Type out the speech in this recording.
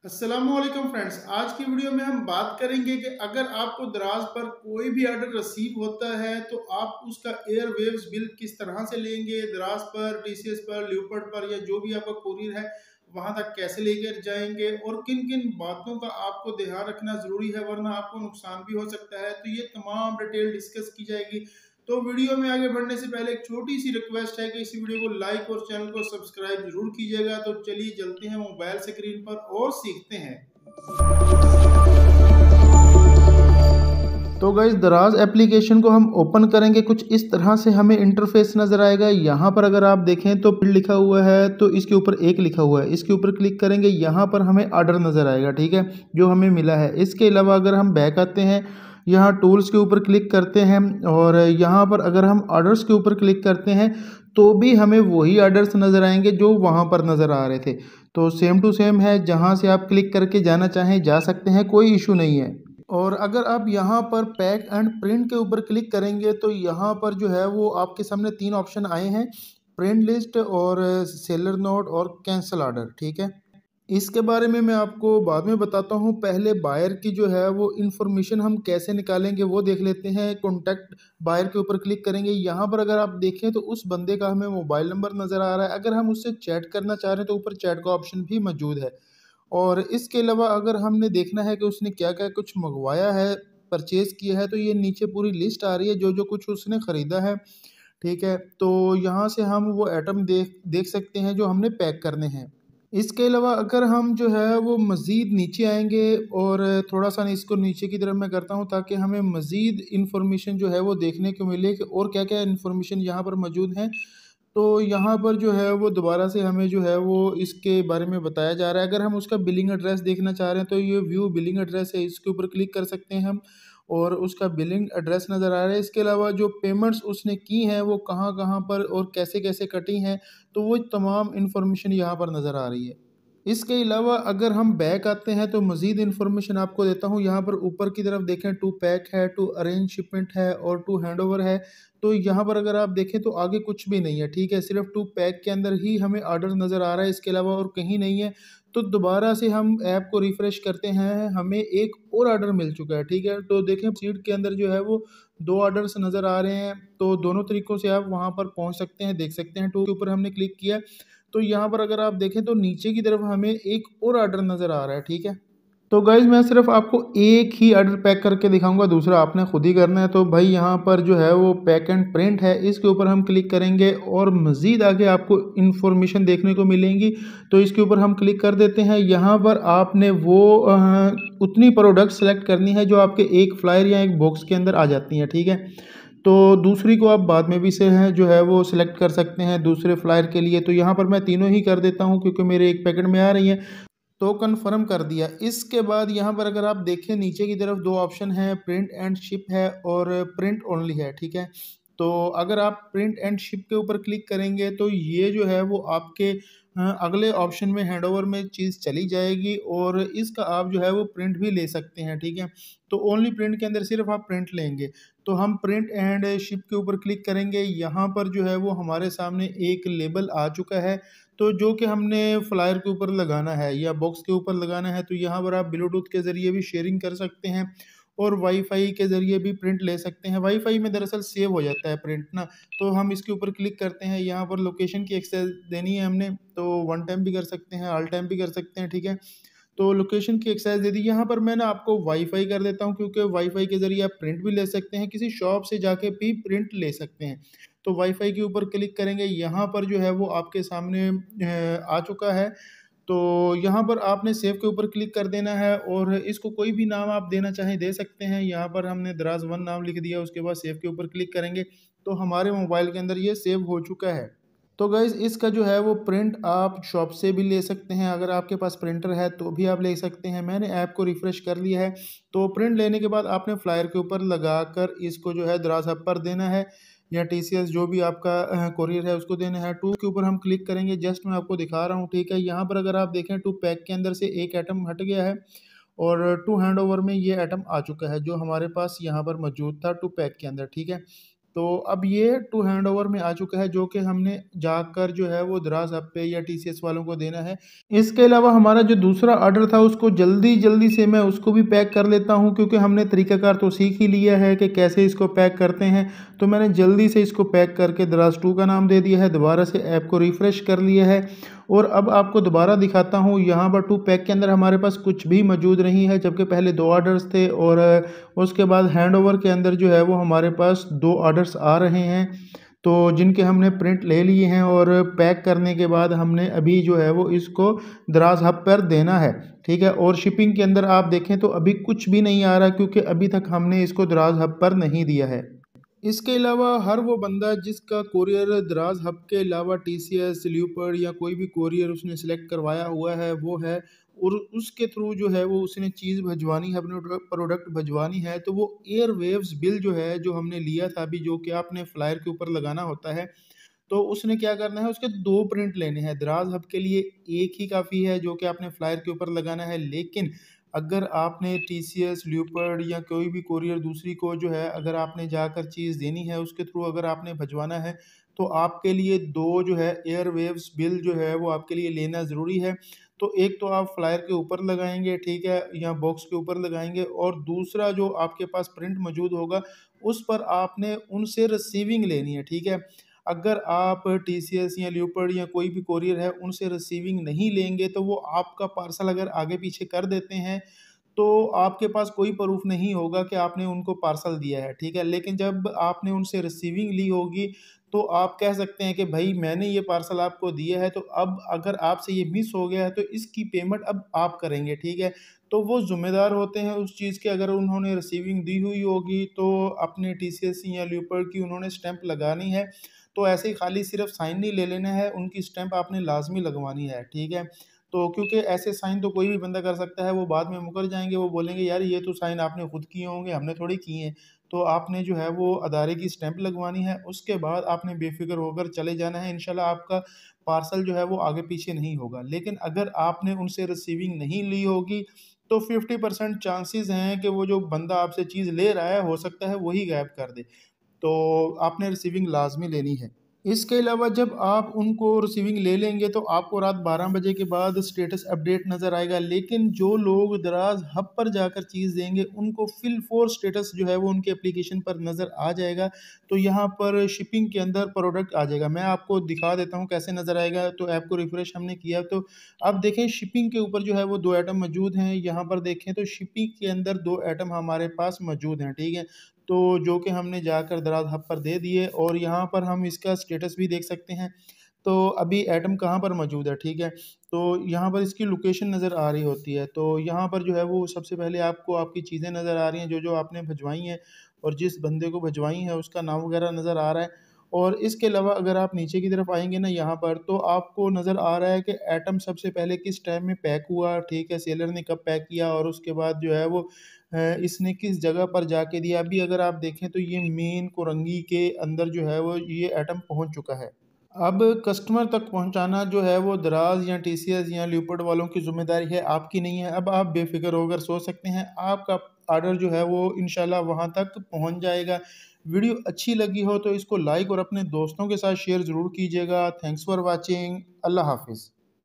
अस्सलामुअलैकुम फ्रेंड्स, आज की वीडियो में हम बात करेंगे कि अगर आपको दराज पर कोई भी ऑर्डर रिसीव होता है तो आप उसका एयरवेव्स बिल किस तरह से लेंगे। दराज पर, टीसीएस पर, ल्यूपर्ड पर या जो भी आपका कोरियर है वहां तक कैसे लेकर जाएंगे और किन किन बातों का आपको ध्यान रखना जरूरी है, वरना आपको नुकसान भी हो सकता है। तो ये तमाम डिटेल डिस्कस की जाएगी। तो वीडियो में आगे बढ़ने से पहले एक छोटी सी रिक्वेस्ट है कि इस वीडियो को लाइक और चैनल को सब्सक्राइब जरूर कीजिएगा। तो चलिए चलते हैं मोबाइल स्क्रीन पर और सीखते हैं। तो गाइस, दराज एप्लीकेशन को हम ओपन करेंगे, कुछ इस तरह से हमें इंटरफेस नजर आएगा। यहाँ पर अगर आप देखें तो फिर लिखा हुआ है, तो इसके ऊपर एक लिखा हुआ है, इसके ऊपर क्लिक करेंगे, यहाँ पर हमें ऑर्डर नजर आएगा, ठीक है, जो हमें मिला है। इसके अलावा अगर हम बैक आते हैं, यहाँ टूल्स के ऊपर क्लिक करते हैं और यहाँ पर अगर हम ऑर्डर्स के ऊपर क्लिक करते हैं तो भी हमें वही ऑर्डर्स नज़र आएंगे जो वहाँ पर नज़र आ रहे थे। तो सेम टू सेम है, जहाँ से आप क्लिक करके जाना चाहें जा सकते हैं, कोई इशू नहीं है। और अगर आप यहाँ पर पैक एंड प्रिंट के ऊपर क्लिक करेंगे तो यहाँ पर जो है वो आपके सामने तीन ऑप्शन आए हैं, प्रिंट लिस्ट और सेलर नोट और कैंसिल ऑर्डर, ठीक है। इसके बारे में मैं आपको बाद में बताता हूँ। पहले बायर की जो है वो इन्फॉर्मेशन हम कैसे निकालेंगे वो देख लेते हैं। कॉन्टैक्ट बायर के ऊपर क्लिक करेंगे, यहाँ पर अगर आप देखें तो उस बंदे का हमें मोबाइल नंबर नज़र आ रहा है। अगर हम उससे चैट करना चाह रहे हैं तो ऊपर चैट का ऑप्शन भी मौजूद है। और इसके अलावा अगर हमने देखना है कि उसने क्या क्या कुछ मंगवाया है, परचेज़ किया है, तो ये नीचे पूरी लिस्ट आ रही है जो जो कुछ उसने ख़रीदा है, ठीक है। तो यहाँ से हम वो आइटम देख देख सकते हैं जो हमने पैक करने हैं। इसके अलावा अगर हम जो है वो मज़ीद नीचे आएँगे और थोड़ा-सा इसको नीचे की तरफ मैं करता हूँ ताकि हमें मज़ीद इन्फॉर्मेशन जो है वो देखने को मिले कि और क्या-क्या इन्फॉर्मेशन यहाँ पर मौजूद हैं। तो यहाँ पर जो है वो दोबारा से हमें जो है वो इसके बारे में बताया जा रहा है। अगर हम उसका बिलिंग एड्रेस देखना चाह रहे हैं तो ये व्यू बिलिंग एड्रेस है, इसके ऊपर क्लिक कर सकते हैं हम और उसका बिलिंग एड्रेस नज़र आ रहा है। इसके अलावा जो पेमेंट्स उसने की हैं वो कहाँ-कहाँ पर और कैसे-कैसे कटी हैं, तो वो तमाम इन्फॉर्मेशन यहाँ पर नज़र आ रही है। इसके अलावा अगर हम बैक आते हैं तो मज़ीद इन्फॉर्मेशन आपको देता हूँ। यहाँ पर ऊपर की तरफ देखें, टू पैक है, टू अरेंज शिपमेंट है और टू हैंडओवर है। तो यहाँ पर अगर आप देखें तो आगे कुछ भी नहीं है, ठीक है, सिर्फ टू पैक के अंदर ही हमें ऑर्डर नज़र आ रहा है, इसके अलावा और कहीं नहीं है। तो दोबारा से हम ऐप को रिफ़्रेश करते हैं, हमें एक और ऑर्डर मिल चुका है, ठीक है। तो देखें सीट के अंदर जो है वो 2 ऑर्डर्स नज़र आ रहे हैं। तो दोनों तरीक़ों से आप वहाँ पर पहुँच सकते हैं, देख सकते हैं। टू के ऊपर हमने क्लिक किया तो यहाँ पर अगर आप देखें तो नीचे की तरफ हमें एक और ऑर्डर नज़र आ रहा है, ठीक है। तो गाइज़, मैं सिर्फ आपको एक ही ऑर्डर पैक करके दिखाऊंगा, दूसरा आपने खुद ही करना है। तो भाई यहाँ पर जो है वो पैक एंड प्रिंट है, इसके ऊपर हम क्लिक करेंगे और मज़ीद आगे आपको इन्फॉर्मेशन देखने को मिलेंगी। तो इसके ऊपर हम क्लिक कर देते हैं। यहाँ पर आपने वो उतनी प्रोडक्ट सेलेक्ट करनी है जो आपके एक फ्लायर या एक बॉक्स के अंदर आ जाती हैं, ठीक है। तो दूसरी को आप बाद में भी से हैं जो है वो सिलेक्ट कर सकते हैं दूसरे फ्लायर के लिए। तो यहाँ पर मैं तीनों ही कर देता हूँ क्योंकि मेरे एक पैकेट में आ रही हैं। तो कन्फर्म कर दिया। इसके बाद यहाँ पर अगर आप देखें नीचे की तरफ 2 ऑप्शन हैं, प्रिंट एंड शिप है और प्रिंट ओनली है, ठीक है। तो अगर आप प्रिंट एंड शिप के ऊपर क्लिक करेंगे तो ये जो है वो आपके अगले ऑप्शन में हैंडओवर में चीज़ चली जाएगी और इसका आप जो है वो प्रिंट भी ले सकते हैं, ठीक है। तो ओनली प्रिंट के अंदर सिर्फ आप प्रिंट लेंगे। तो हम प्रिंट एंड शिप के ऊपर क्लिक करेंगे, यहाँ पर जो है वो हमारे सामने एक लेबल आ चुका है, तो जो कि हमने फ्लायर के ऊपर लगाना है या बॉक्स के ऊपर लगाना है। तो यहाँ पर आप ब्लूटूथ के ज़रिए भी शेयरिंग कर सकते हैं और वाईफाई के ज़रिए भी प्रिंट ले सकते हैं। वाईफाई में दरअसल सेव हो जाता है प्रिंट ना। तो हम इसके ऊपर क्लिक करते हैं, यहाँ पर लोकेशन की एक्सेस देनी है हमने, तो वन टाइम भी कर सकते हैं, ऑल टाइम भी कर सकते हैं, ठीक है। तो लोकेशन की एक्सेस दे दी। यहाँ पर मैं ना आपको वाईफाई कर देता हूँ क्योंकि वाईफाई के ज़रिए आप प्रिंट भी ले सकते हैं, किसी शॉप से जाके भी प्रिंट ले सकते हैं। तो वाईफाई के ऊपर क्लिक करेंगे, यहाँ पर जो है वो आपके सामने आ चुका है। तो यहाँ पर आपने सेव के ऊपर क्लिक कर देना है और इसको कोई भी नाम आप देना चाहें दे सकते हैं। यहाँ पर हमने दराज 1 नाम लिख दिया, उसके बाद सेव के ऊपर क्लिक करेंगे तो हमारे मोबाइल के अंदर ये सेव हो चुका है। तो गाइज़, इसका जो है वो प्रिंट आप शॉप से भी ले सकते हैं, अगर आपके पास प्रिंटर है तो भी आप ले सकते हैं। मैंने ऐप को रिफ़्रेश कर लिया है। तो प्रिंट लेने के बाद आपने फ्लायर के ऊपर लगाकर इसको जो है दराज हब पर देना है या टीसीएस जो भी आपका कोरियर है उसको देना है। टू के ऊपर हम क्लिक करेंगे, जस्ट मैं आपको दिखा रहा हूँ, ठीक है। यहाँ पर अगर आप देखें टू पैक के अंदर से एक आइटम हट गया है और टू हैंड ओवर में ये आइटम आ चुका है जो हमारे पास यहाँ पर मौजूद था टू पैक के अंदर, ठीक है। तो अब ये टू हैंडओवर में आ चुका है, जो कि हमने जाकर जो है वो दराज हब पे या टीसीएस वालों को देना है। इसके अलावा हमारा जो दूसरा ऑर्डर था उसको जल्दी-जल्दी से मैं उसको भी पैक कर लेता हूँ, क्योंकि हमने तरीक़ाकार तो सीख ही लिया है कि कैसे इसको पैक करते हैं। तो मैंने जल्दी से इसको पैक करके दराज 2 का नाम दे दिया है, दोबारा से ऐप को रिफ़्रेश कर लिया है और अब आपको दोबारा दिखाता हूँ। यहाँ पर 2 पैक के अंदर हमारे पास कुछ भी मौजूद नहीं है, जबकि पहले 2 ऑर्डर्स थे और उसके बाद हैंडओवर के अंदर जो है वो हमारे पास 2 ऑर्डर्स आ रहे हैं। तो जिनके हमने प्रिंट ले लिए हैं और पैक करने के बाद हमने अभी जो है वो इसको दराज हब पर देना है, ठीक है। और शिपिंग के अंदर आप देखें तो अभी कुछ भी नहीं आ रहा, क्योंकि अभी तक हमने इसको दराज हब पर नहीं दिया है। इसके अलावा हर वो बंदा जिसका कोरियर दराज हब के अलावा टीसीएस, ल्यूपर्ड या कोई भी कोरियर उसने सेलेक्ट करवाया हुआ है वो है, और उसके थ्रू जो है वो उसने चीज़ भिजवानी है, अपने प्रोडक्ट भिजवानी है, तो वो एयरवेव्स बिल जो है जो हमने लिया था अभी, जो कि आपने फ्लायर के ऊपर लगाना होता है, तो उसने क्या करना है, उसके 2 प्रिंट लेने हैं। दराज हब के लिए 1 ही काफ़ी है जो कि आपने फ्लायर के ऊपर लगाना है, लेकिन अगर आपने टीसीएस, ल्यूपर्ड या कोई भी कोरियर दूसरी को जो है अगर आपने जाकर चीज़ देनी है, उसके थ्रू अगर आपने भिजवाना है, तो आपके लिए 2 जो है एयरवेव्स बिल जो है वो आपके लिए लेना ज़रूरी है। तो एक तो आप फ्लायर के ऊपर लगाएँगे, ठीक है, या बॉक्स के ऊपर लगाएँगे, और दूसरा जो आपके पास प्रिंट मौजूद होगा, उस पर आपने उनसे रिसीविंग लेनी है, ठीक है। अगर आप टीसीएस या ल्यूपर्ड या कोई भी कोरियर है उनसे रिसीविंग नहीं लेंगे, तो वो आपका पार्सल अगर आगे पीछे कर देते हैं, तो आपके पास कोई प्रूफ नहीं होगा कि आपने उनको पार्सल दिया है, ठीक है। लेकिन जब आपने उनसे रिसीविंग ली होगी, तो आप कह सकते हैं कि भाई मैंने ये पार्सल आपको दिया है, तो अब अगर आपसे ये मिस हो गया है तो इसकी पेमेंट अब आप करेंगे, ठीक है। तो वो ज़िम्मेदार होते हैं उस चीज़ के, अगर उन्होंने रिसीविंग दी हुई होगी तो अपने टीसीएस या ल्यूपर्ड की उन्होंने स्टैंप लगानी है। तो ऐसे ही खाली सिर्फ साइन नहीं ले लेना है, उनकी स्टैंप आपने लाज़मी लगवानी है, ठीक है। तो क्योंकि ऐसे साइन तो कोई भी बंदा कर सकता है, वो बाद में मुकर जाएँगे, वो बोलेंगे यार ये तो साइन आपने खुद किए होंगे, हमने थोड़ी किए हैं। तो आपने जो है वो अदारे की स्टैंप लगवानी है, उसके बाद आपने बेफ़िक्र होकर चले जाना है, इंशाल्लाह आपका पार्सल जो है वो आगे पीछे नहीं होगा। लेकिन अगर आपने उनसे रिसीविंग नहीं ली होगी, तो 50% चांसेज़ हैं कि वो जो बंदा आपसे चीज़ ले रहा है, हो सकता है वही गायब कर दे। तो आपने रिसीविंग लाज़मी लेनी है। इसके अलावा जब आप उनको रिसीविंग ले लेंगे, तो आपको रात 12 बजे के बाद स्टेटस अपडेट नज़र आएगा, लेकिन जो लोग दराज हब पर जाकर चीज़ देंगे उनको फिल फ़ोर स्टेटस जो है वो उनके एप्लीकेशन पर नज़र आ जाएगा। तो यहाँ पर शिपिंग के अंदर प्रोडक्ट आ जाएगा। मैं आपको दिखा देता हूँ कैसे नज़र आएगा। तो ऐप को रिफ़्रेश हमने किया, तो अब देखें शिपिंग के ऊपर जो है वो 2 आइटम मौजूद हैं। यहाँ पर देखें तो शिपिंग के अंदर 2 आइटम हमारे पास मौजूद हैं, ठीक है। तो जो कि हमने जाकर दराज हब पर दे दिए, और यहाँ पर हम इसका स्टेटस भी देख सकते हैं। तो अभी आइटम कहाँ पर मौजूद है, ठीक है। तो यहाँ पर इसकी लोकेशन नज़र आ रही होती है। तो यहाँ पर जो है वो सबसे पहले आपको आपकी चीज़ें नज़र आ रही हैं, जो-जो आपने भिजवाई हैं, और जिस बंदे को भिजवाई हैं उसका नाम वगैरह नज़र आ रहा है। और इसके अलावा अगर आप नीचे की तरफ आएँगे ना यहाँ पर, तो आपको नज़र आ रहा है कि आइटम सबसे पहले किस टाइम में पैक हुआ, ठीक है, सेलर ने कब पैक किया, और उसके बाद जो है वो इसने किस जगह पर जाके दिया। अभी अगर आप देखें तो ये मेन कोरंगी के अंदर जो है वो ये आइटम पहुँच चुका है। अब कस्टमर तक पहुँचाना जो है वो दराज़ या टीसीएस या ल्यूपर्ड वालों की ज़िम्मेदारी है, आपकी नहीं है। अब आप बेफ़िक्र होकर सो सकते हैं, आपका ऑर्डर जो है वो इंशाल्लाह वहाँ तक पहुँच जाएगा। वीडियो अच्छी लगी हो तो इसको लाइक और अपने दोस्तों के साथ शेयर ज़रूर कीजिएगा। Thanks for watching. अल्लाह हाफ़िज़।